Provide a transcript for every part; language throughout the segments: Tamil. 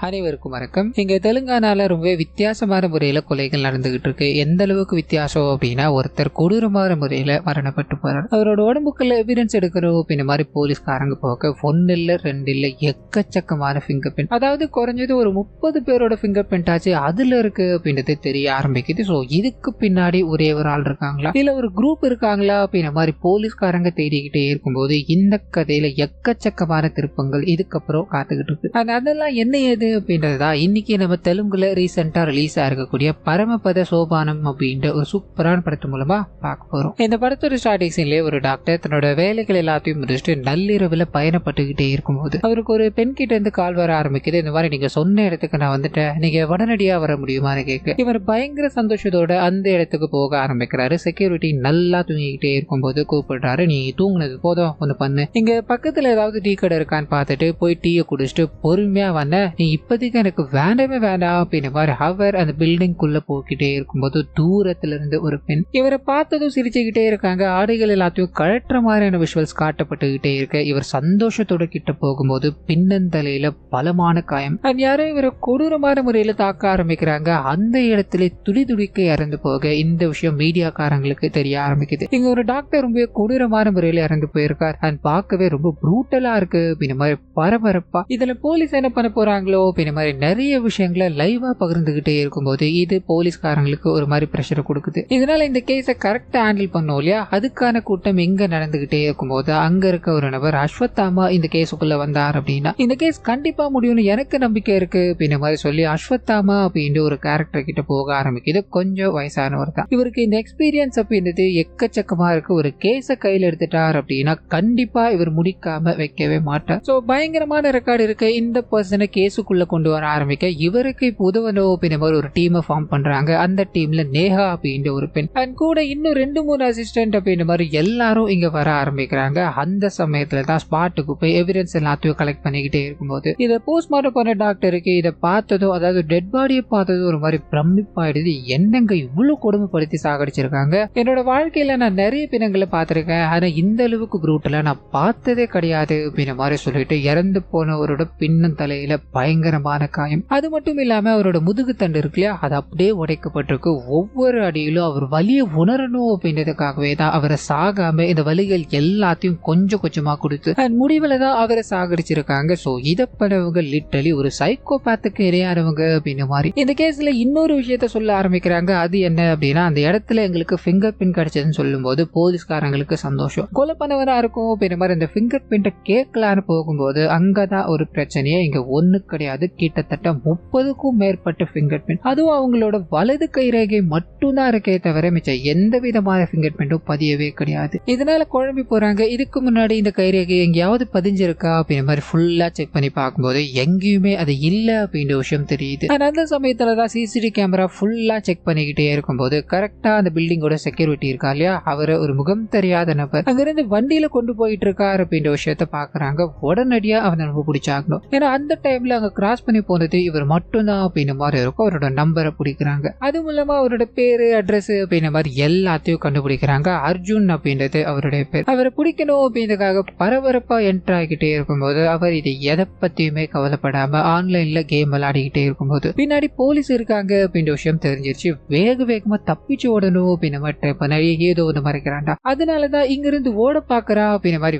அனைவருக்கும் வணக்கம். இங்க தெலுங்கானால ரொம்ப வித்தியாசமான முறையில கொலைகள் நடந்துகிட்டு இருக்கு. எந்த அளவுக்கு வித்தியாசம் அப்படின்னா, ஒருத்தர் கொடூரமான முறையில மரணப்பட்டு போறார். அவரோட உடம்புக்குள்ள எவிடன்ஸ் எடுக்கிறோம் அப்படின்ற மாதிரி போலீஸ்காரங்க போக 1 இல்ல 2 இல்ல எக்கச்சக்கமான ஃபிங்கர் பிரிண்ட், அதாவது குறைஞ்சது ஒரு 30 பேரோட ஃபிங்கர் பிரிண்ட் ஆச்சு அதுல இருக்கு அப்படின்றது தெரிய ஆரம்பிக்குது. ஸோ இதுக்கு பின்னாடி ஒரே ஒரு ஆள் இருக்காங்களா இல்ல ஒரு குரூப் இருக்காங்களா அப்படின்ற மாதிரி போலீஸ்காரங்க தேடிக்கிட்டே இருக்கும்போது இந்த கதையில எக்கச்சக்கமான திருப்பங்கள் இதுக்கப்புறம் காத்துக்கிட்டு இருக்கு. அதெல்லாம் என்ன ஏது அப்படின்றதா இன்னைக்கு நம்ம தெலுங்குல ரீசெண்டா ரிலீஸ் ஆயிருக்கக்கூடிய பரமபத சோபானம் அப்படின்ற ஒரு சூப்பரான படத்து மூலமா பார்க்க போறோம். இந்த படத்தோட ஸ்டார்டிங் சீன்லயே ஒரு டாக்டர் தன்னோட வேலைகள் எல்லாத்தையும் முடிச்சுட்டு நள்ளிரவுல பயணப்பட்டுக்கிட்டே இருக்கும்போது அவருக்கு ஒரு பெண் கிட்ட இருந்து கால் வர ஆரம்பிக்குது. இந்த மாதிரி நீங்க சொன்ன இடத்துக்கு நான் வந்துட்டேன், நீங்க உடனடியா வர முடியுமான்னு கேட்க இவர் பயங்கர சந்தோஷத்தோட அந்த இடத்துக்கு போக ஆரம்பிக்கிறாரு. செக்யூரிட்டி நல்லா தூங்கிக்கிட்டே இருக்கும்போது கூப்பிடுறாரு, நீ தூங்குனது போதும் ஒண்ணு பண்ணு, இங்க பக்கத்துல ஏதாவது டீ கடை இருக்கான்னு பார்த்துட்டு போய் டீயை குடிச்சிட்டு பொறுமையா வந்த, நீ இப்போதைக்கு எனக்கு வேண்டவே வேண்டாம் அப்படின்னு மாதிரி அவர் அந்த பில்டிங் குள்ள போய்கிட்டே இருக்கும்போது தூரத்துல இருந்து ஒரு பெண் இவரை பார்த்ததும் சிரிச்சுக்கிட்டே இருக்காங்க. ஆடைகள் எல்லாத்தையும் கழற்ற மாதிரியான விஷுவல்ஸ் காட்டப்பட்டுக்கிட்டே இருக்க இவர் சந்தோஷத்தோட கிட்ட போகும்போது பின்னந்தலையில பலமான காயம். யாரும் இவரை கொடூரமான முறையில தாக்க ஆரம்பிக்கிறாங்க. அந்த இடத்துல துடி துடிக்க இறந்து போக இந்த விஷயம் மீடியாக்காரங்களுக்கு தெரிய ஆரம்பிக்குது. இங்க ஒரு டாக்டர் ரொம்ப கொடூரமான முறையில இறந்து போயிருக்கார். அது பார்க்கவே ரொம்ப ப்ரூட்டலா இருக்கு அப்படின்ற மாதிரி பரபரப்பா இதுல போலீஸ் என்ன பண்ண போறாங்களோ அப்படின்ற மாதிரி நிறைய விஷயங்களை லைவா பகிர்ந்துகிட்டே இருக்கும்போது இது போலீஸ்காரங்களுக்கு ஒரு மாதிரி பிரஷரை கொடுக்குது. இதனால இந்த கேஸை கரெக்டா ஹேண்டில் பண்ணோம் இல்லையா, அதுக்கான கூட்டம் எங்க நடந்துகிட்டே இருக்கும்போது அங்க இருக்க ஒரு நபர் அஸ்வத்தாமா இந்த கேஸுக்குள்ள வந்தார் அப்படின்னா இந்த கேஸ் கண்டிப்பா முடியும்னு எனக்கு நம்பிக்கை இருக்கு அப்படின்ற மாதிரி சொல்லி அஸ்வத்தாமா அப்படின்ற ஒரு கேரக்டர் கிட்ட போக ஆரம்பிக்குது. கொஞ்சம் வயசானவர் தான். இவருக்கு இந்த எக்ஸ்பீரியன்ஸ் அப்படின்றது எக்கச்சக்கமா இருக்கு. ஒரு கேஸை கையில் எடுத்துட்டார் அப்படின்னா கண்டிப்பா இவர் முடிக்காம வைக்கவே மாட்டார். சோ பயங்கரமான ரெக்கார்டு இருக்கு. இந்த பர்சனை கேஸுக்குள்ள கொண்டு வர ஆரம்பிக்க இவருக்கு உதவணும் அப்படின்ற மாதிரி ஒரு டீமை ஃபார்ம் பண்றாங்க. அந்த டீம்ல நேஹா அப்படின்ற ஒரு பெண் அண்ட் கூட இன்னும் 2-3 அசிஸ்டன்ட் அப்படின்ற மாதிரி எல்லாரும் இங்க வர ஆரம்பிக்கிறாங்க. அந்த சமயத்துல தான் ஸ்பாட்டுக்கு போய் எவிடன்ஸ் எல்லாத்தையும் கலெக்ட் பண்ணிக்கிட்டே இருக்கும்போது இதை போஸ்ட்மார்ட்டம் பண்ண டாக்டருக்கு இதை பார்த்ததும், அதாவது டெட் பாடியை பார்த்ததும் ஒரு மாதிரி பிரமிப்பாயிடுது. என்னங்க இவ்வளவு கொடுமைப்படுத்தி சாகடிச்சிருக்காங்க, என்னோட வாழ்க்கையில நான் நிறைய பிணங்களை பார்த்திருக்கேன், ஆனா இந்த அளவுக்கு ப்ரூட்டலா நான் பார்த்ததே கிடையாது அப்படின்ற மாதிரி சொல்லிட்டு இறந்து போனவரோட பின்னும் தலையில பயங்கரமான காயம். அது மட்டும் இல்லாம அவரோட முதுகு தண்டு இருக்கு இல்லையா, அது அப்படியே உடைக்கப்பட்டிருக்கு. ஒவ்வொரு அடியிலும் அவர் வலியை உணரணும் அப்படின்றதுக்காகவே தான் அவரை சாகாம இந்த வலிகள் எல்லாத்தையும் கொஞ்சம் கொஞ்சமா கொடுத்து முடிவுல தான் அவரை சாகடிச்சிருக்காங்க. சோ இதை பண்ணவங்க லிட்டரலி ஒரு சைக்கோபேத்துக்கு இரையானவங்க அப்படின்னு மாதிரி இந்த கேஸ்ல இன்னொரு விஷயத்த சொல்ல ஆரம்பிக்கிறாங்க. அது என்ன அப்படின்னா, அந்த இடத்துல எங்களுக்கு ஃபிங்கர் பிரிண்ட் கிடைச்சதுன்னு சொல்லும் போது போலீஸ்காரங்களுக்கு சந்தோஷம். கொலை பண்ணவனா இருக்கும் அப்படின்ற மாதிரி இந்த ஃபிங்கர் பிரிண்ட கேட்கலான்னு போகும்போது அங்கதான் ஒரு பிரச்சனையே. இங்க ஒண்ணு கிடையாது, கிட்டத்தட்ட 30க்கும் மேற்பட்ட ஃபிங்கர் பிரிண்ட், அதுவும் அவங்களோட வலது கைரேகை மட்டும்தான் இருக்கே தவிர மிச்சம் எந்த விதமான ஃபிங்கர் பிரிண்டும் பதியவே கிடையாது. இதனால குழம்பி போறாங்க. இதுக்கு முன்னாடி இந்த கைரேகை எங்கேயாவது பதிஞ்சிருக்கா அப்படின்ற மாதிரி ஃபுல்லா செக் பண்ணி பார்க்கும்போது எங்கேயுமே அது இல்ல அப்படின்ற விஷயம் தெரியுது. அந்த சமயத்துலதான் சிசிடிவி கேமரா ஃபுல்லா செக் பண்ணிக்கிட்டே இருக்கும்போது கரெக்டா அந்த பில்டிங்கோட செக்யூரிட்டி இருக்கா இல்லையா, அவரை ஒரு முகம் தெரியாத நபர் அங்கிருந்து வண்டியில கொண்டு போயிட்டு இருக்காரு அப்படின்ற விஷயத்த பாக்குறாங்க. உடனடியா அவனை ரொம்ப பிடிச்சாகணும். ஏன்னா அந்த டைம்ல அங்க கிராஸ் பண்ணி போனது இவர் மட்டும்தான் அப்படின்ற மாதிரி இருக்கும். அவரோட நம்பரை பிடிக்கிறாங்க. அது மூலமா அவரோட பேரு, அட்ரஸ் அப்படின்ற மாதிரி எல்லாத்தையும் கண்டுபிடிக்கிறாங்க. அர்ஜுன் அப்படின்றது அவருடைய பேர். அவரை பிடிக்கணும் அப்படின்றதுக்காக பரபரப்பா என்டர் ஆகிட்டே இருக்கும்போது அவர் இது எதை பத்தியுமே கவலைப்படாம ஆன்லைன்ல கேம் விளையாடிக்கிட்டே இருக்கும்போது பின்னாடி போலீஸ் இருக்காங்க அப்படின்ற விஷயம் தெரிஞ்சிருச்சு. வேகமா தப்பிச்சு ஓடணும் அப்படின்ற மாதிரி ட்ரை பண்ண ஏதோ ஒன்று மறைக்கிறான்டா, அதனாலதான் இங்க இருந்து ஓட பாக்குறா அப்படின்ற மாதிரி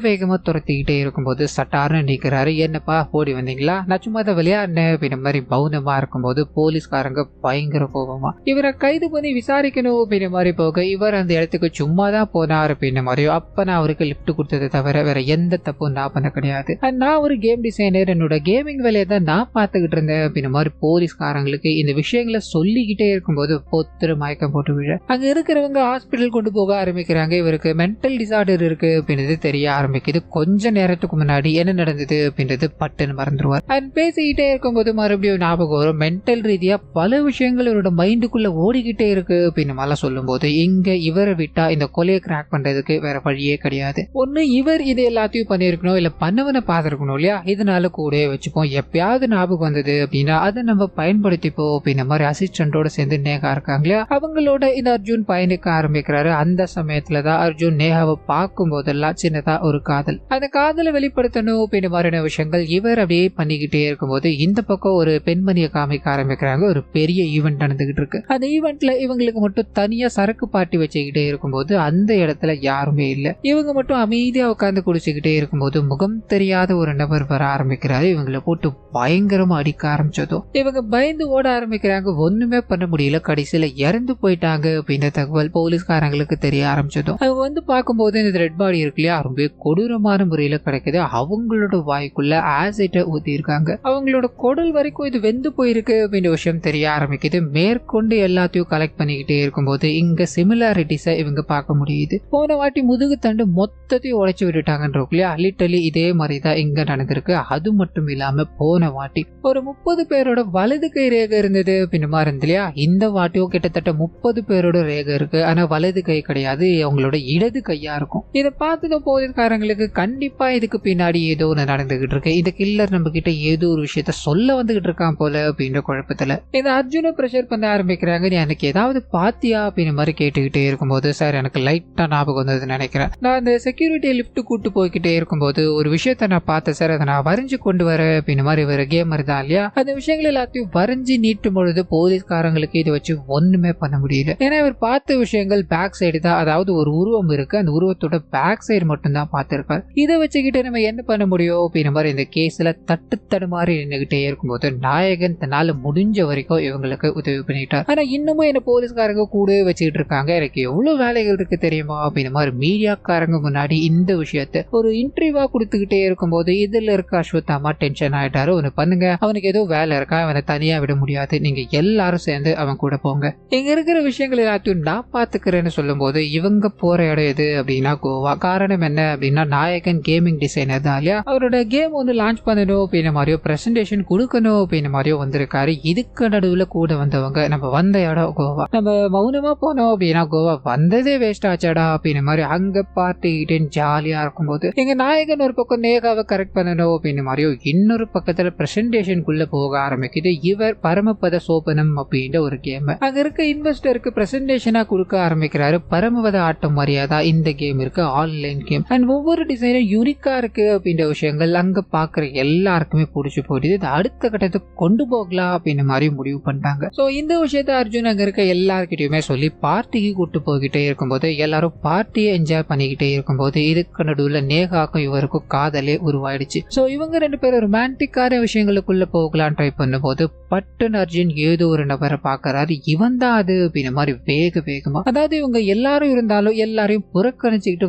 வேகமா துரத்திக்கிட்டே இருக்கும்போது சட்டார்னு நிக்கிறாரு. என்னப்பா ஓடி வந்தீங்களா, நான் சும்மா தான் விளையாடினேன் அப்படின்ற மாதிரி பௌனமா இருக்கும்போது போலீஸ்காரங்க பயங்கர கோபமா இவரை கைது பண்ணி விசாரிக்கணும் அப்படின்ற மாதிரி போக இவர் அந்த இடத்துக்கு சும்மா தான் போனார் அப்படின்ற மாதிரியோ, அப்ப நான் அவருக்கு லிப்ட் கொடுத்ததை தவிர வேற எந்த தப்பும் நான் பண்ண கிடையாது, நான் ஒரு கேம் டிசைனர், என்னோட கேமிங் வேலையை தான் நான் பார்த்துக்கிட்டு இருந்தேன் அப்படின்ற மாதிரி போலீஸ்காரங்களுக்கு இந்த விஷயங்களை சொல்லிக்கிட்டே இருக்கும்போது பொத்துரு மயக்கம் போட்டு விழ அங்க இருக்கிறவங்க ஹாஸ்பிட்டல் கொண்டு போக ஆரம்பிக்கிறாங்க. இவருக்கு மென்டல் டிசார்டர் இருக்கு அப்படின்றது தெரிய ஆரம்பிக்குது. கொஞ்ச நேரத்துக்கு முன்னாடி என்ன நடந்தது அப்படின்றது பட்டுன்னு மறந்துடுவார். பேசிக்கிட்டே இருக்கும்போது மறுபடியும் ஞாபகம் வரும். மென்டல் ரீதியா பல விஷயங்கள் இவரோட மைண்டுக்குள்ள ஓடிக்கிட்டே இருக்கு அப்படின்னு மேல சொல்லும் போது இங்க இவரை விட்டா இந்த கொலையை கிராக் பண்றதுக்கு வேற வழியே கிடையாது. ஒண்ணு இவர் இது எல்லாத்தையும் பண்ணிருக்கணும், இல்ல பண்ணவனை பார்த்திருக்கணும் இல்லையா, இதனால கூட வச்சுப்போம். எப்பயாவது ஞாபகம் வந்தது அப்படின்னா அதை நம்ம பயன்படுத்திப்போம் அப்படின்ற மாதிரி அசிஸ்டன்டோட சேர்ந்து நேகா இருக்காங்க இல்லையா, அவங்களோட இந்த அர்ஜுன் பயணிக்க ஆரம்பிக்கிறாரு. அந்த சமயத்துலதான் அர்ஜுன் நேகாவை பார்க்கும் போதெல்லாம் சின்னதா ஒரு காதல், அந்த காதலை வெளிப்படுத்தணும் அப்படின்ற மாதிரியான விஷயங்கள் இவர் அப்படியே பண்ணிக்கிட்டே இருக்கும்போது இந்த பக்கம் ஒரு பெண்மணியை காமிக்க ஆரம்பிக்கிறாங்க. ஒரு பெரிய ஈவெண்ட் நடந்துகிட்டு இருக்கு. அந்த ஈவெண்ட்ல இவங்களுக்கு மட்டும் தனியா சரக்கு பாட்டி வச்சுக்கிட்டே இருக்கும்போது அந்த இடத்துல யாருமே இல்ல. இவங்க மட்டும் அமைதியா உட்கார்ந்து குடிச்சுக்கிட்டே இருக்கும்போது முகம் தெரியாத ஒரு நபர் வர ஆரம்பிக்கிறாரு. இவங்களை போட்டு பயங்கரமா அடிக்க ஆரம்பிச்சதும் இவங்க பயந்து ஓட ஆரம்பிக்கிறாங்க. ஒண்ணுமே பண்ண முடியல. கடைசியில இறந்து போயிட்டாங்க அப்படின்ற தகவல் போலீஸ்காரங்களுக்கு தெரிய ஆரம்பிச்சதும் அவங்க வந்து பார்க்கும்போது இந்த ரெட் பாடி இருக்கு இல்லையா, ரொம்ப கொடூரமான முறையில கிடைக்குது. அவங்களோட வாய்க்குள்ள ஆசிட்டை ஊத்தி இருக்காங்க. அவங்களோட குடல் வரைக்கும் இது வெந்து போயிருக்கு அப்படின்ற விஷயம் தெரிய ஆரம்பிக்குது. மேற்கொண்டு எல்லாத்தையும் கலெக்ட் பண்ணிக்கிட்டே இருக்கும்போது இங்க சிமிலாரிட்டிஸை இவங்க பார்க்க முடியுது. போன வாட்டி முதுகு தண்டு மொத்தத்தையும் உடைச்சு விட்டுட்டாங்கன்றோம் இல்லையா, லிட்டரலி இதே மாதிரிதான் இங்க நடந்திருக்கு. அது மட்டும் இல்லாம போன வாட்டி ஒரு 30 பேரோட வலது கை ரேகை இருந்தது அப்படின்னு மாதிரி இருந்து இல்லையா, இந்த வாட்டியும் கிட்டத்தட்ட 30 பேரோட ரேகை இருக்கு. ஆனா வலது கை கிடையாது, அவங்களோட இடது கையா இருக்கும். இதை பார்த்ததும் போலீஸ்காரங்களுக்கு கண்டிப்பா இதுக்கு பின்னாடி ஏதோ ஒன்று நடந்துகிட்டு இருக்கு. இந்த கில்லர் நம்ம கிட்ட ஏதோ ஒரு விஷயத்த சொல்ல வந்துகிட்டு இருக்கான் போல அப்படின்ற குழப்பத்துல இந்த அர்ஜுனை பிரஷர் பண்ண ஆரம்பிக்கிறாங்க. நீ எனக்கு ஏதாவது பாத்தியா அப்படின்னு மாதிரி கேட்டுக்கிட்டே இருக்கும்போது, சார் எனக்கு லைட்டா ஞாபகம் வந்ததுன்னு நினைக்கிறேன். நான் அந்த செக்யூரிட்டி லிஃப்ட் கூட்டு போய்கிட்டே இருக்கும்போது ஒரு விஷயத்த நான் பார்த்தேன் சார், அதை நான் வரைஞ்சு கொண்டு வரேன் அப்படின்னு மாதிரி ஒரு கேமர் தான் இல்லையா, அந்த விஷயங்கள் எல்லாத்தையும் வரைஞ்சி நீட்டும் பொழுது போலீஸ்காரங்களுக்கு இதை வச்சு ஒண்ணுமே பண்ண முடியல. ஏன்னா இவர் பார்த்த விஷயங்கள் பேக் சைடு தான், அதாவது ஒரு உருவம் இருக்கு, அந்த உருவத்தோட பேக் சைடு மட்டும் தான் பார்த்திருக்காரு. இதை வச்சுக்கிட்டு நம்ம என்ன பண்ண முடியும் அப்படின்ற மாதிரி இந்த கேஸ்ல தட்டுத்தடுமாறி நின்றுகிட்டே இருக்கும்போது நாயகன் தன்னால முடிஞ்ச வரைக்கும் இவங்களுக்கு உதவி பண்ணிட்டார். ஆனா இன்னமும் என்ன போலீஸ்காரங்க கூடவே வச்சுக்கிட்டு இருக்காங்க. எனக்கு எவ்வளவு வேலைகள் இருக்கு தெரியுமா அப்படின்ற மாதிரி மீடியாக்காரங்க முன்னாடி இந்த விஷயத்த ஒரு இன்டர்வியூவா கொடுத்துக்கிட்டே இருக்கும்போது இதுல இருக்க அஸ்வத்தாமா டென்ஷன் ஆயிட்டாரு. ஒன்னு பண்ணுங்க, அவனுக்கு ஏதோ வேலை இருக்கா, அவனை தனியா விட முடியாது, நீங்க எல்லாரும் சேர்ந்து அவன் கூட போங்க, இங்க இருக்கிற விஷயங்கள் எல்லாத்தையும் நான் பாத்துக்கிறேன்னு சொல்லும் போது இவங்க போற இடம் எது அப்படின்னா கோவா. காரணம் என்ன அப்படின்னா நாயகன் கேமிங் டிசைனர் தான் இல்லையா, அவரோட கேம் ஒன்று லான்ச் பண்ணணும் அப்படின்ற மாதிரியோ பிரசன்டேஷன் கொடுக்கணும் அப்படின்ற மாதிரியோ வந்திருக்காரு. இதுக்கு நடுவுல கூட வந்தவங்க நம்ம வந்த இடம் கோவா, நம்ம மௌனமா போனோம் அப்படின்னா கோவா வந்ததே வேஸ்ட் ஆச்சாடா அப்படின்ற மாதிரி அங்க பார்ட்டிகிட்டே ஜாலியா இருக்கும்போது எங்க நாயகன் ஒரு பக்கம் நேகாவை கரெக்ட் பண்ணணும் அப்படின்ற மாதிரியோ இன்னொரு பக்கத்துல பிரசன்டேஷனுக்குள்ள போக ஆரம்பிக்குது. இவர் பரமபத சோபனம் அப்படின்ற ஒரு கேம் அங்க இருக்க இன்வெஸ்டருக்கு பிரசன்டேஷனா கொடுக்க ஆரம்பிக்கிறாரு. பரமபத ஆட்டம் மரியாதை இந்த கேம் இருக்கு, ஆன்லைன் கேம் அண்ட் ஒவ்வொரு டிசைனும் யூனிக்கா இருக்கு அப்படின்ற விஷயங்கள் அங்க பாக்குற எல்லாருக்குமே பிடிச்சி போயிடுது. இது அடுத்த கட்டத்துக்கு கொண்டு போகலாம் அப்படின்ற மாதிரி முடிவு பண்ணிட்டாங்க. சோ இந்த விஷயத்த அர்ஜுன் அங்க இருக்க எல்லார்கிட்டயுமே சொல்லி பார்ட்டிக்கு கூட்டு போய்கிட்டே இருக்கும்போது எல்லாரும் பார்ட்டியை என்ஜாய் பண்ணிக்கிட்டே இருக்கும்போது இதுக்கு நடுவுல நேகாக்கும் இவருக்கும் காதலே உருவாயிடுச்சு. சோ இவங்க ரெண்டு பேரும் ரொமான்டிக்கான விஷயங்களுக்குள்ள போகலாம் ட்ரை பண்ணும்போது பட்டன் அர்ஜுன் ஏதோ ஒரு நபரை பாக்குறாரு. இவன் தான் அது அப்படின்ற மாதிரி வேகமா, அதாவது இவங்க எல்லாரும் இருந்தாலும் எல்லாரையும் புறக்கணிச்சுக்கிட்டு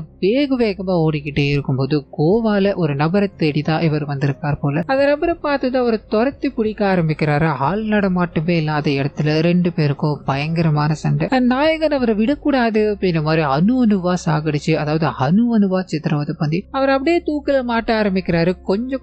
வேகமா ஓடிக்கிட்டே இருக்கும்போது கோவால ஒரு நபரை தேடிதான் இவர் வந்திருக்கார் போல. அந்த நபரை பார்த்துதான் அவர் துரத்தி பிடிக்க ஆரம்பிக்கிறாரு. ஆள் நடமாட்டமே இல்லாத இடத்துல ரெண்டு பேருக்கும் பயங்கரமான சண்டை. நாயகன் அவரை விடக்கூடாது அப்படின்ற மாதிரி அணுவா சாகடிச்சு, அதாவது அணுவா சித்திரவதை பண்ணி அவர் அப்படியே தூக்கில மாட்ட ஆரம்பிக்கிறாரு.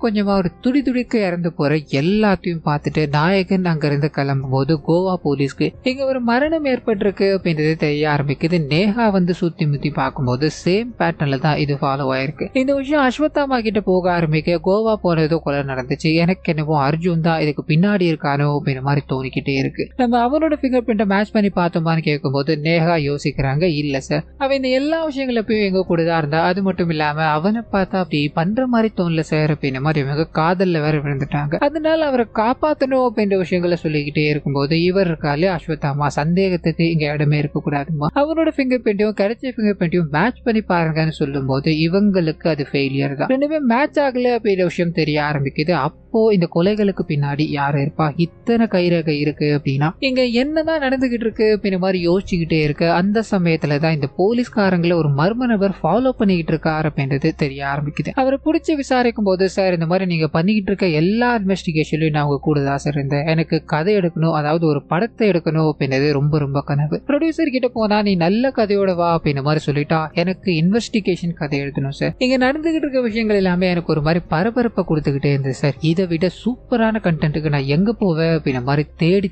கொஞ்சமா ஒரு துடிக்க இறந்து போற எல்லாத்தையும் பார்த்துட்டு நாயகன் அங்க இருந்து கிளம்பும் போது கோவா போலீஸ்க்கு இங்க ஒரு மரணம் ஏற்பட்டிருக்கு அப்படின்றது தெரிய ஆரம்பிக்குது. நேஹா வந்து சுத்தி முத்தி பார்க்கும்போது சேம் பேட்டர்ன்ல தான் இது ஃபாலோ ஆயிருக்கு. இந்த விஷயம் அஸ்வத்தாமா கிட்ட போக ஆரம்பிக்க கோவா போனதோ கொலை நடந்துச்சு, எனக்கு என்னவோ அர்ஜுன் தான் இதுக்கு பின்னாடி இருக்கானோ அப்படின்ற மாதிரி தோணிக்கிட்டே இருக்கு. நம்ம அவனோட ஃபிங்கர் பிரிண்ட்டை மேட்ச் பண்ணி பார்த்தோமான்னு கேட்கும்போது நேஹா யோசிக்கிறாங்க, இல்ல சார் அவன் இந்த எல்லா விஷயங்கள் எப்பயும் எங்க கூட தான் இருந்தா, அது மட்டும் இல்லாம அவனை பார்த்தா அப்படி பண்ற மாதிரி தோணல சார் அப்படின்ற மாதிரி இவங்க காதல்ல வேற விழுந்துட்டாங்க. அதனால அவரை காப்பாத்தணும் அப்படின்ற விஷயங்களை சொல்லிக்கிட்டே இருக்கும்போது இவர் இருக்காலே அஸ்வத்தாமா சந்தேகத்துக்கு இங்க இடமே இருக்க கூடாதுமா, அவரோட ஃபிங்கர் பிரிண்ட்டையும் கிடைச்ச ஃபிங்கர் பிரிண்ட்டையும் மேட்ச் பண்ணி பாருங்கன்னு சொல்லும் போது இவங்களுக்கு அது ஃபெயிலியர் தான். ரெண்டுமே மேட்ச் ஆகல அப்படின்ற விஷயம் தெரிய ஆரம்பிக்குது. அப்போ இந்த கொலைகளுக்கு பின்னாடி யாரு இருப்பா, இத்தனை கைரேகை இருக்கு அப்படின்னா இங்க என்னதான் நடந்துகிட்டு இருக்கு அப்படின்ற மாதிரி யோசிச்சுக்கிட்டே இருக்கு. அந்த சமயத்துலதான் இந்த போலீஸ்காரங்களை ஒரு மர்ம நபர் ஃபாலோ பண்ணிக்கிட்டு இருக்காரு அப்படின்றது தெரிய ஆரம்பிக்குது. அவரை பிடிச்சி விசாரிக்கும் போது, சார் இந்த மாதிரி நீங்க பண்ணிக்கிட்டு இருக்க எல்லா இன்வெஸ்டிகேஷன்லயும் நான் உங்க கூட தான் சார் இருந்தேன், எனக்கு கதை எடுக்கணும், அதாவது ஒரு படத்தை எடுக்கணும் அப்படின்றது ரொம்ப கனவு. ப்ரொடியூசர் கிட்ட போனா நீ நல்ல கதையோட வா அப்படின்ற மாதிரி சொல்லிட்டா, எனக்கு இன்வெஸ்டிகேஷன் கதை எழுதணும் சார், இங்க நடந்துகிட்டு இருக்க விஷயங்கள் எல்லாமே எனக்கு ஒரு மாதிரி பரபரப்பை கொடுத்துக்கிட்டே இருந்தது சார், இதை விட சூப்பரான கண்டென்ட்டுக்கு நான் எங்க போவேன் அப்படின்ற மாதிரி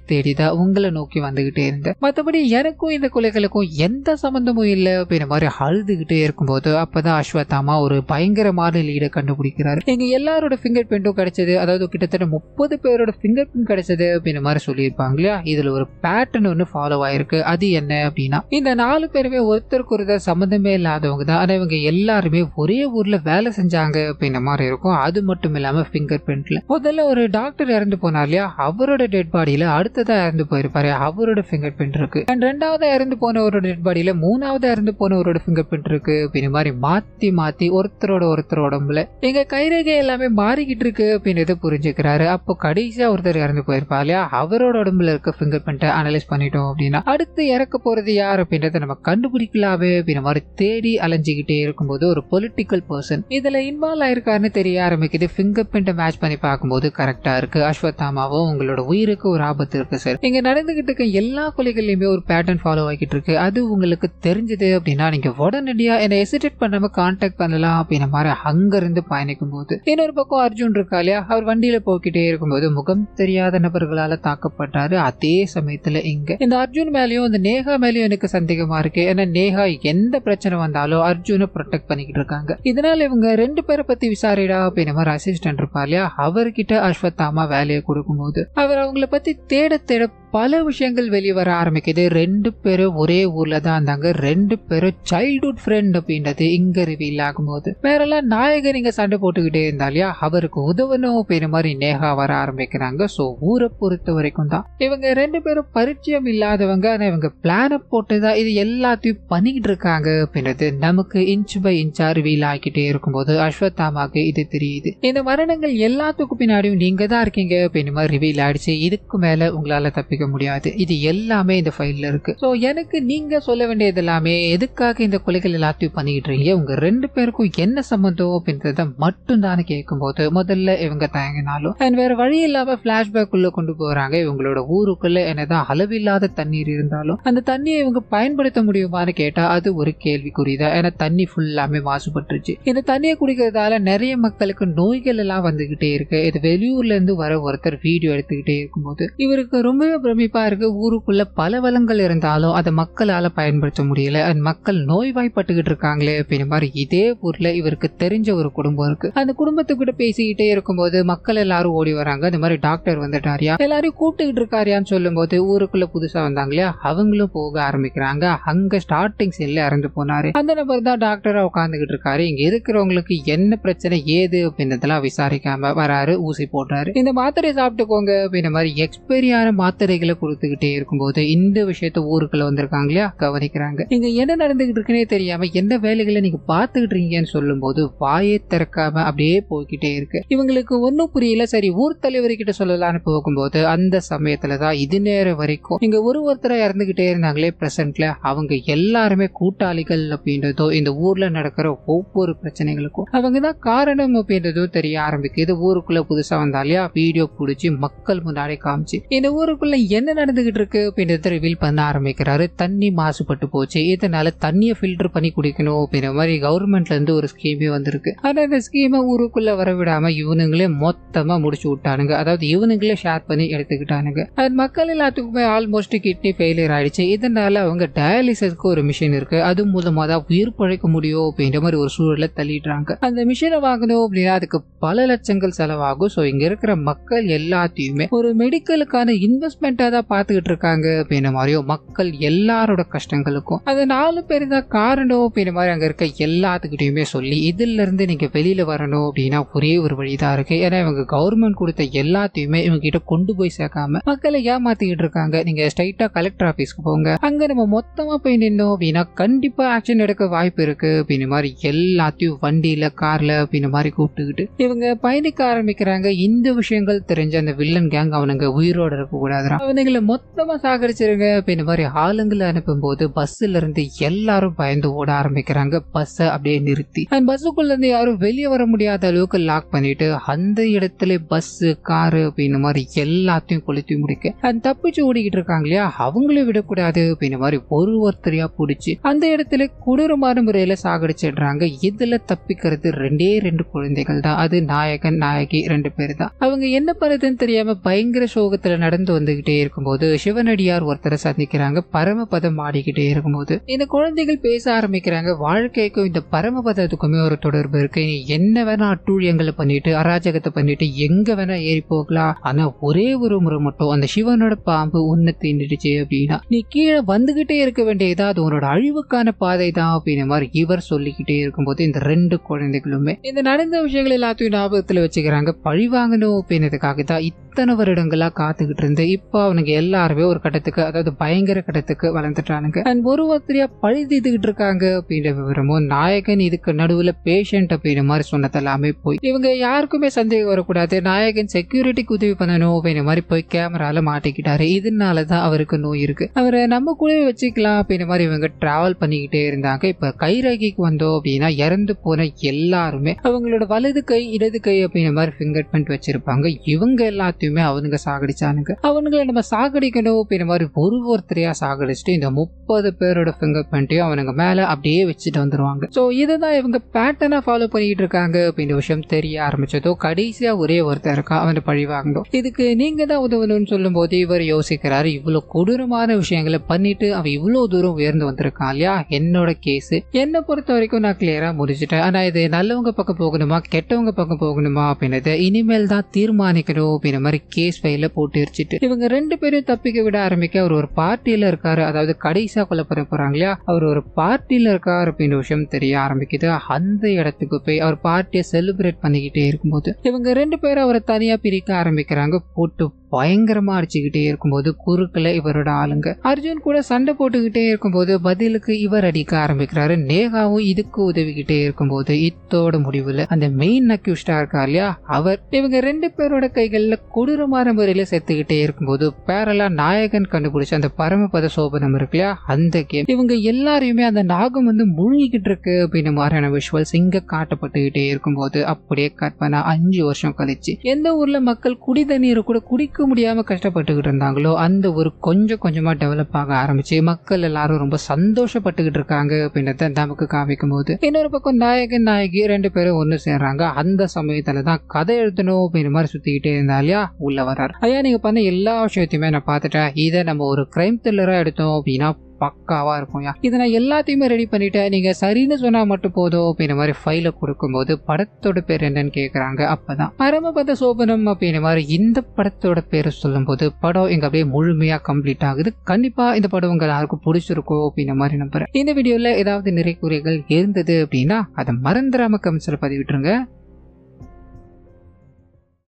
தேடிதான் உங்களை நோக்கி வந்துகிட்டே இருந்தேன். மற்றபடி எனக்கும் இந்த கொலைகளுக்கும் எந்த சம்பந்தமும் இல்லை அப்படின்ற மாதிரி அழுதுகிட்டே இருக்கும்போது அப்பதான் அஸ்வத்தாமா ஒரு பயங்கரமான லீடை கண்டுபிடிக்கிறாரு. எங்க எல்லாரோட ஃபிங்கர் பிரிண்ட்டும் கிடைச்சது, அதாவது கிட்டத்தட்ட 30 பேரோட ஃபிங்கர் பிரிண்ட் கிடைச்சது அப்படின்ற மாதிரி சொல்லியிருப்பாங்க இல்லையா. இதுல ஒரு பேட்டர்ன் ஒன்று ஃபாலோ ஆயிருக்கு. அது என்ன அப்படின்னா, இந்த 4 பேருமே ஒருத்தருக்கு ஒருத்தர் சம்பந்தமே இல்லாதவங்க தான். ஆனா இவங்க எல்லாருமே ஒரே ஊர்ல வேலை செஞ்சாங்க அப்படின்ற மாதிரி இருக்கும். அது மட்டும் இல்லாம ஃபிங்கர் பிரிண்ட்ல ஷூட்ல முதல்ல ஒரு டாக்டர் இறந்து போனார் இல்லையா, அவரோட டெட் பாடியில அடுத்ததா இறந்து போயிருப்பாரு அவரோட ஃபிங்கர் பிரிண்ட் இருக்கு. அண்ட் ரெண்டாவதா இறந்து போனவரோட டெட் பாடியில மூணாவதா இறந்து போனவரோட ஃபிங்கர் பிரிண்ட் இருக்கு. இந்த மாதிரி மாத்தி மாத்தி ஒருத்தரோட உடம்புல எங்க கைரேகை எல்லாமே மாறிக்கிட்டு இருக்கு அப்படின்றத புரிஞ்சுக்கிறாரு. அப்போ கடைசியா ஒருத்தர் இறந்து போயிருப்பா இல்லையா, அவரோட உடம்புல இருக்க ஃபிங்கர் பிரிண்ட்டை அனலைஸ் பண்ணிட்டோம் அப்படின்னா அடுத்து இறக்க போறது யார் அப்படின்றத நம்ம கண்டுபிடிக்கலாவே அப்படின்ற மாதிரி தேடி அலைஞ்சிக்கிட்டே இருக்கும்போது ஒரு பொலிட்டிக்கல் பர்சன் இதுல இன்வால்வ் ஆயிருக்காருன்னு தெரிய ஆரம்பிக்குது. ஃபிங்கர் பிரிண்ட்டை மேட்ச் பண்ணி பார்க்கும்போது கரெக்டா இருக்கு. அஸ்வத்தாமாவும் உங்களோட உயிருக்கு ஒரு ஆபத்து இருக்கு சார். இங்க நடந்துகிட்டு இருக்க எல்லா கொலைகள்லயுமே ஒரு பேட்டர்ன் ஃபாலோ ஆகிட்டு இருக்கு. அது உங்களுக்கு தெரிஞ்சது அப்படின்னா நீங்க உடனடியா என்ன ஹெசிடேட் பண்ணாம கான்டாக்ட் பண்ணலாம் அப்படின்ற மாதிரி அங்க இருந்து பயணிக்கும் போது இன்னொரு பக்கம் அர்ஜுன் இருக்கா இல்லையா, அவர் வண்டியில போய்கிட்டே இருக்கும்போது முகம் தெரியாத நபர்களால தாக்கப்பட்டாரு. அதே சமயத்துல இங்க இந்த அர்ஜுன் மேலயும் இந்த நேஹா மேலயும் எனக்கு சந்தேகமா இருக்கு. ஏன்னா நேஹா எந்த பிரச்சனை வந்தாலும் அர்ஜுனை ப்ரொடெக்ட் பண்ணிக்கிட்டு இருக்காங்க. இதனால இவங்க ரெண்டு பேரை பத்தி விசாரிடா அப்படின்ற மாதிரி அசிஸ்டன்ட் இருப்பா இல்லையா, அவர்கிட்ட அஸ்வத்தாமா வேலையை கொடுக்கும்போது அவர் அவங்கள பத்தி தேட தேட பல விஷயங்கள் வெளியே வர ஆரம்பிக்குது. ரெண்டு பேரும் ஒரே ஊர்ல தான் இருந்தாங்க, ரெண்டு பேரும் சைல்ட்ஹுட் ஃப்ரெண்ட் அப்படின்றது இங்க ரிவீல் ஆகும்போது வேறெல்லாம் நாயகன் இங்க சண்டை போட்டுக்கிட்டே இருந்தாலியா, அவருக்கு உதவணும் அப்படின்ற மாதிரி நேஹா வர ஆரம்பிக்கிறாங்க. சோ ஊரை பொறுத்த வரைக்கும் தான் இவங்க ரெண்டு பேரும் பரிச்சயம் இல்லாதவங்க, ஆனா இவங்க பிளான போட்டுதான் இது எல்லாத்தையும் பண்ணிக்கிட்டு இருக்காங்க அப்படின்றது நமக்கு இன்ச் பை இன்ச்சா ரிவீல் ஆகிக்கிட்டே இருக்கும்போது அஸ்வத்தாமாக்கு இது தெரியுது. இந்த மரணங்கள் எல்லாத்துக்கும் பின்னாடியும் நீங்க தான் இருக்கீங்க அப்படின்ற மாதிரி ரிவீல் ஆயிடுச்சு. இதுக்கு மேல உங்களால தப்பிக்க முடியாது. இது எல்லாமே இந்த ஃபைல்ல இருக்கு. சோ எனக்கு நீங்க சொல்ல வேண்டியது எல்லாமே எதுக்காக இந்த கொலைகள் எல்லாத்தையும் பண்ணிக்கிட்டு இருக்கீங்க, உங்க ரெண்டு பேருக்கும் என்ன சம்பந்தம் அப்படின்றத மட்டும் தானே கேட்கும்போது முதல்ல இவங்க தயங்கினாலும் அண்ட் வேற வழி இல்லாம பிளாஷ்பேக் உள்ள கொண்டு போறாங்க. இவங்களோட ஊருக்குள்ள என்னதான் அளவில்லாத தண்ணீர் இருந்தாலும் அந்த தண்ணியை இவங்க பயன்படுத்த முடியுமான்னு கேட்டா அது ஒரு கேள்விக்குறிதான். ஏன்னா தண்ணி ஃபுல்லாமே மாசுபட்டுருச்சு. இந்த தண்ணியை குடிக்கிறதால நிறைய மக்களுக்கு நோய்கள் எல்லாம் வந்துகிட்டே இருக்கு. இது வெளியூர்ல இருந்து வர ஒருத்தர் வீடியோ எடுத்துக்கிட்டே இருக்கும்போது இவருக்கு ரொம்பவே பிரமிப்பா இருக்கு. ஊருக்குள்ள பல வளங்கள் இருந்தாலும் அதை மக்களால பயன்படுத்த முடியல, அந்த மக்கள் நோய்வாய்ப்பட்டுக்கிட்டு இருக்காங்களே அப்படின்ற மாதிரி இதே ஊர்ல இவருக்கு தெரிஞ்ச ஒரு குடும்பம் இருக்கு. அந்த குடும்பத்துக்கிட்ட பேசிக்கிட்டே இருக்கும்போது மக்கள் எல்லாரும் ஓடி வராங்க. இந்த மாதிரி டாக்டர் வந்துட்டாரியா, எல்லாரையும் கூப்பிட்டுக்கிட்டு இருக்காரியான்னு சொல்லும் போது ஊருக்குள்ள புதுசா வந்தாங்க இல்லையா, அவங்களும் போக ஆரம்பிக்கிறாங்க. அங்க ஸ்டார்டிங் செல்ல இறந்து போனாரு அந்த நபர் தான் டாக்டரா உட்காந்துக்கிட்டு இருக்காரு. இங்க இருக்கிறவங்களுக்கு என்ன பிரச்சனை ஏது அப்படின்றதெல்லாம் விசாரிக்காம வராரு, ஊசி போட்டாரு. இந்த மாத்திரை சாப்பிட்டுக்கோங்க அப்படின்ற மாதிரி எக்ஸ்பெரியான மாத்திரைகளை கொடுத்துக்கிட்டே இருக்கும்போது இந்த விஷயத்த ஊருக்குள்ள வந்திருக்காங்க இல்லையா கவனிக்கிறாங்க. இங்க என்ன நடந்துகிட்டு இருக்குன்னே தெரியாம எந்த வேலைகளை நீங்க பாத்துக்கிட்டு இருக்கீங்கன்னு சொல்லும் போது வாயை திறக்காம அப்படியே போய்கிட்டே இருக்கு. இவங்களுக்கு ஒன்னும் புரியல. சரி ஊர் தலைவர்கிட்ட சொல்லலான்னு போகும்போது அந்த சமயத்துலதான் இது நேரம் வரைக்கும் இங்க ஒருத்தரா இறந்துகிட்டே இருந்தாங்களே பிரசன்ட்ல, அவங்க எல்லாருமே கூட்டாளிகள் அப்படின்றதோ இந்த ஊர்ல நடக்கிற ஒவ்வொரு பிரச்சனைகளுக்கும் அவங்கதான் காரணம் அப்படின்றதும் தெரிய ஆரம்பிக்குது. ஊருக்குள்ள புதுசா வந்தாலியா வீடியோ பிடிச்சி மக்கள் முன்னாடி காமிச்சு இந்த ஊருக்குள்ள என்ன நடந்துகிட்டு இருக்கு அப்படின்றத ரிவீல் பண்ண ஆரம்பிக்கிறாரு. தண்ணி மாசுபட்டு போச்சு, இதனால தண்ணியை ஃபில்டர் பண்ணி குடிக்கணும் அப்படின்ற மாதிரி கவர்மெண்ட்ல இருந்து ஒரு ஸ்கீமே வந்திருக்கு. ஆனா இந்த ஸ்கீமை ஊருக்குள்ள வரவிடாம இவனுங்களே மொத்தமா முடிச்சு விட்டானுங்க. அதாவது இவனுங்களே ஷேர் பண்ணி எடுத்துக்கிட்டானுங்க. அது மக்கள் எல்லாத்துக்குமே ஆல்மோஸ்ட் கிட்னி ஃபெயிலியர் ஆயிடுச்சு. இதனால அவங்க டயாலிசிஸ்க்கு ஒரு மிஷின் இருக்கு, அது மூலமா தான் உயிர் பழைக்க முடியும் அப்படின்ற மாதிரி ஒரு சூழலை தள்ளிடுறாங்க. அந்த மிஷினை வாங்கணும் அப்படின்னா அதுக்கு பல லட்சங்கள் செலவாகும். சோ இங்க இருக்கிற மக்கள் எல்லாத்தையுமே ஒரு மெடிக்கலுக்கான இன்வெஸ்ட்மெண்டா தான் பாத்துக்கிட்டு இருக்காங்க அப்படின்ற மாதிரியும் மக்கள் எல்லாரோட கஷ்டங்களுக்கும் அது 4 பேர் தான் காரணம் அப்படின்ற மாதிரி அங்க இருக்க எல்லாத்துக்கிட்டையுமே சொல்லி இதுல இருந்து நீங்க வெளியில வரணும் அப்படின்னா ஒரே ஒரு வழிதான் இருக்கு. ஏன்னா இவங்க கவர்மெண்ட் கொடுத்த எல்லாத்தையுமே இவங்க கிட்ட கொண்டு போய் சேர்க்காம மக்களை ஏமாத்திக்கிட்டு இருக்காங்க. நீங்க ஸ்ட்ரைட்டா கலெக்டர் ஆபீஸ்க்கு போங்க, அங்க நம்ம மொத்தமா போய் நின்னோம் அப்படின்னா கண்டிப்பா ஆக்ஷன் எடுக்க வாய்ப்பு இருக்கு அப்படின்ற மாதிரி எல்லாத்தையும் வண்டியில கார்ல அப்படின்ற மாதிரி கூப்பிட்டுக்கிட்டு இவங்க பயணிக்க ஆரம்பிக்கிறாங்க. இந்த விஷயங்கள் தெரிஞ்ச அந்த வில்லன் கேங் அவனுங்க உயிரோட இருக்க கூடாதுரா, அவனுங்களை மொத்தமா சாகடிச்சிருங்க அப்படின்ற மாதிரி ஆளுங்களை அனுப்பும் போது பஸ்ல இருந்து எல்லாரும் பயந்து ஓட ஆரம்பிக்கிறாங்க. பஸ் அப்படியே நிறுத்தி அந்த பஸ்ஸுக்குள்ள இருந்து யாரும் வெளியே வர முடியாத அளவுக்கு லாக் பண்ணிட்டு அந்த இடத்துல பஸ் காரு அப்படின்ற மாதிரி எல்லாத்தையும் கொளுத்தி முடிக்க அந்த தப்பிச்சு ஓடிக்கிட்டு இருக்காங்க இல்லையா, அவங்களையும் விடக்கூடாது அப்படின்ற மாதிரி ஒருத்தரையா பிடிச்சி அந்த இடத்துல கொடூரமான முறையில சாகடிச்சிடுறாங்க. இதுல தப்பிக்கிறது 2 குழந்தைகள் தான். அது நாயகன் நாயகி 2 பேர் தான். அவங்க என்ன பண்ணுறதுன்னு தெரியாம பயங்கர சோகத்துல நடந்து வந்துகிட்டே இருக்கும்போது சிவனடியார் ஒருத்தரை சந்திக்கிறாங்க. பரமபதம் ஆடிக்கிட்டே இருக்கும்போது இந்த குழந்தைகள் பேச ஆரம்பிக்கிறாங்க. வாழ்க்கைக்கும் இந்த பரமபதத்துக்குமே ஒரு தொடர்பு இருக்கு. நீ என்ன வேணா அட்டூழியங்களை பண்ணிட்டு அராஜகத்தை பண்ணிட்டு எங்க வேணா ஏறி போகலாம், ஆனா ஒரே ஒரு முறை மட்டும் அந்த சிவனோட பாம்பு உன்னை தீண்டிடுச்சு அப்படின்னா நீ கீழே வந்துகிட்டே இருக்க வேண்டியதா, அது உன்னோட அழிவுக்கான பாதை தான் அப்படின்ற மாதிரி இவர் சொல்லிக்கிட்டே இருக்கும்போது இந்த 2 குழந்தைகளுமே இந்த நடந்த விஷயங்கள் எல்லாத்தையும் ஞாபகத்துல வச்சுக்கிறாங்க. பழி வாங்கணும் அப்படின்றதுக்காக தான் இத்தனை வருடங்களா காத்துக்கிட்டு இருந்து இப்போ அவனுக்கு எல்லாருமே ஒரு கட்டத்துக்கு, அதாவது பயங்கர கட்டத்துக்கு வளர்ந்துட்டானுங்க. அண்ட் ஒருத்தரையா பழி தீர்த்துக்கிட்டு இருக்காங்க அப்படின்ற விவரமும் நாயகன் இதுக்கு நடுவுல பேஷண்ட் அப்படின்ற மாதிரி சொன்னதெல்லாமே போய் இவங்க யாருக்குமே சந்தேகம் வரக்கூடாது. நாயகன் செக்யூரிட்டிக்கு உதவி பண்ணணும் அப்படின்ற மாதிரி போய் கேமரால மாட்டிக்கிட்டாரு. இதனாலதான் அவருக்கு நோய் இருக்கு, அவரை நம்ம கூட வச்சுக்கலாம் அப்படின்ற மாதிரி இவங்க டிராவல் பண்ணிக்கிட்டே இருந்தாங்க. இப்ப கைரேகைக்கு வந்தோம் அப்படின்னா இறந்து போன எல்லாருமே அவங்களோட வலது கை இடது கை அப்படின்ற மாதிரி ஃபிங்கர் பிரிண்ட் வச்சிருப்பாங்க. இவங்க எல்லாத்தையுமே அவனுங்க சாகடிச்சானுங்க. அவனுங்களை நம்ம சாகடிக்கணும் அப்படின்ற மாதிரி ஒருத்தரையா சாகடிச்சுட்டு இந்த 30 பேரோட ஃபிங்கர் பிரிண்ட்டையும் அவனுங்க மேல அப்படியே வச்சுட்டு வந்துருவாங்க. சோ இதுதான் இவங்க பேட்டர்னா ஃபாலோ பண்ணிட்டு இருக்காங்க அப்படின்ற விஷயம் தெரிய ஆரம்பிச்சதோ கடைசியா ஒரே ஒருத்தர் இருக்கா, அவனை பழி வாங்கணும். இதுக்கு நீங்க தான் உதவணும்னு சொல்லும் போது இவர் யோசிக்கிறாரு, இவ்வளவு கொடூரமான விஷயங்களை பண்ணிட்டு அவன் இவ்வளவு தூரம் உயர்ந்து வந்திருக்கான் இல்லையா, என்னோட கேஸ் என்னை பொறுத்த வரைக்கும் நான் கிளியரா முடிச்சிட்டேன். ஆனா இது நல்லவங்க பக்கம் போகணுமா கெட்டவங்க பக்கம் போகணுமா அப்படின்றத இனிமேல் தான் தீர்மானிக்கணும் அப்படின்ற மாதிரி கேஸ் ஃபைல போட்டு எரிச்சிட்டு இவங்க 2 பேரும் தப்பிக்க விட ஆரம்பிக்க அவர் ஒரு பார்ட்டியில இருக்காரு. அதாவது கடைசியா கொல்ல போறாங்க இல்லையா, அவர் ஒரு பார்ட்டியில இருக்காரு அப்படின்ற விஷயம் தெரிய ஆரம்பிக்குது. அந்த இடத்துக்கு போய் அவர் பார்ட்டியை செலிப்ரேட் பண்ணிக்கிட்டே இருக்கும்போது இவங்க 2 பேரும் அவரை தனியா பிரிக்க ஆரம்பிக்கிறாங்க. போட்டு பயங்கரமா அடிச்சுக்கிட்டே இருக்கும்போது குறுக்கல இவரோட ஆளுங்க. அர்ஜுன் கூட சண்டை போட்டுக்கிட்டே இருக்கும்போது பதிலுக்கு இவர் அடிக்க ஆரம்பிக்கிறாரு. நேகாவும் இதுக்கு உதவிக்கிட்டே இருக்கும்போது இத்தோட முடிவுல அந்த மெயின் அக்யூஸ்டா இருக்கா இல்லையா, அவர் இவங்க 2 பேரோட கைகள்ல கொடூரமான முறையில செத்துக்கிட்டே இருக்கும்போது பேரலா நாயகன் கண்டுபிடிச்ச அந்த பரமபத சோபனம் இருக்கு இல்லையா, அந்த கேம் இவங்க எல்லாரையுமே அந்த நாகம் வந்து முழுகிக்கிட்டு இருக்கு அப்படின்ற மாதிரியான விஷுவல்ஸ் இங்க காட்டப்பட்டுக்கிட்டே இருக்கும்போது அப்படியே கற்பனா 5 வருஷம் கழிச்சு எந்த ஊர்ல மக்கள் குடி தண்ணீரை கூட குடிக்க முடியாம கஷ்டப்பட்டுக்கிட்டு இருந்தாங்களோ அந்த ஒரு கொஞ்சம் கொஞ்சமா டெவலப் ஆக ஆரம்பிச்சு மக்கள் எல்லாரும் ரொம்ப சந்தோஷப்பட்டுக்கிட்டு இருக்காங்க அப்படின்றத நமக்கு காமிக்கும் போது இன்னொரு பக்கம் நாயகன் நாயகி 2 பேரும் ஒண்ணு சேர்றாங்க. அந்த சமயத்துலதான் கதை எழுதணும் அப்படின்ற மாதிரி சுத்திக்கிட்டே இருந்தா இல்லையா உள்ள வர்றாரு. ஐயா நீங்க பண்ண எல்லா விஷயத்தையுமே நான் பார்த்துட்டேன், இதை நம்ம ஒரு கிரைம் த்ரில்லரா எடுத்தோம் அப்படின்னா பக்காவா இருக்கும். இதை நான் எல்லாத்தையுமே ரெடி பண்ணிட்டேன், நீங்க சரின்னு சொன்னா மட்டும் போதும் அப்படின்ற மாதிரி ஃபைல கொடுக்கும்போது படத்தோட பேர் என்னன்னு கேக்குறாங்க. அப்பதான் பரமபத சோபனம் அப்படின்ற மாதிரி இந்த படத்தோட பேரை சொல்லும் போது படம் எங்க அப்படியே முழுமையா கம்ப்ளீட் ஆகுது. கண்டிப்பா இந்த படம் உங்க யாருக்கும் பிடிச்சிருக்கும் அப்படின்ற மாதிரி நம்புறேன். இந்த வீடியோல ஏதாவது நிறைய குறைகள் இருந்தது அப்படின்னா அதை மறந்துடாம கமெண்ட்ஸ்ல பதிவிட்டுருங்க.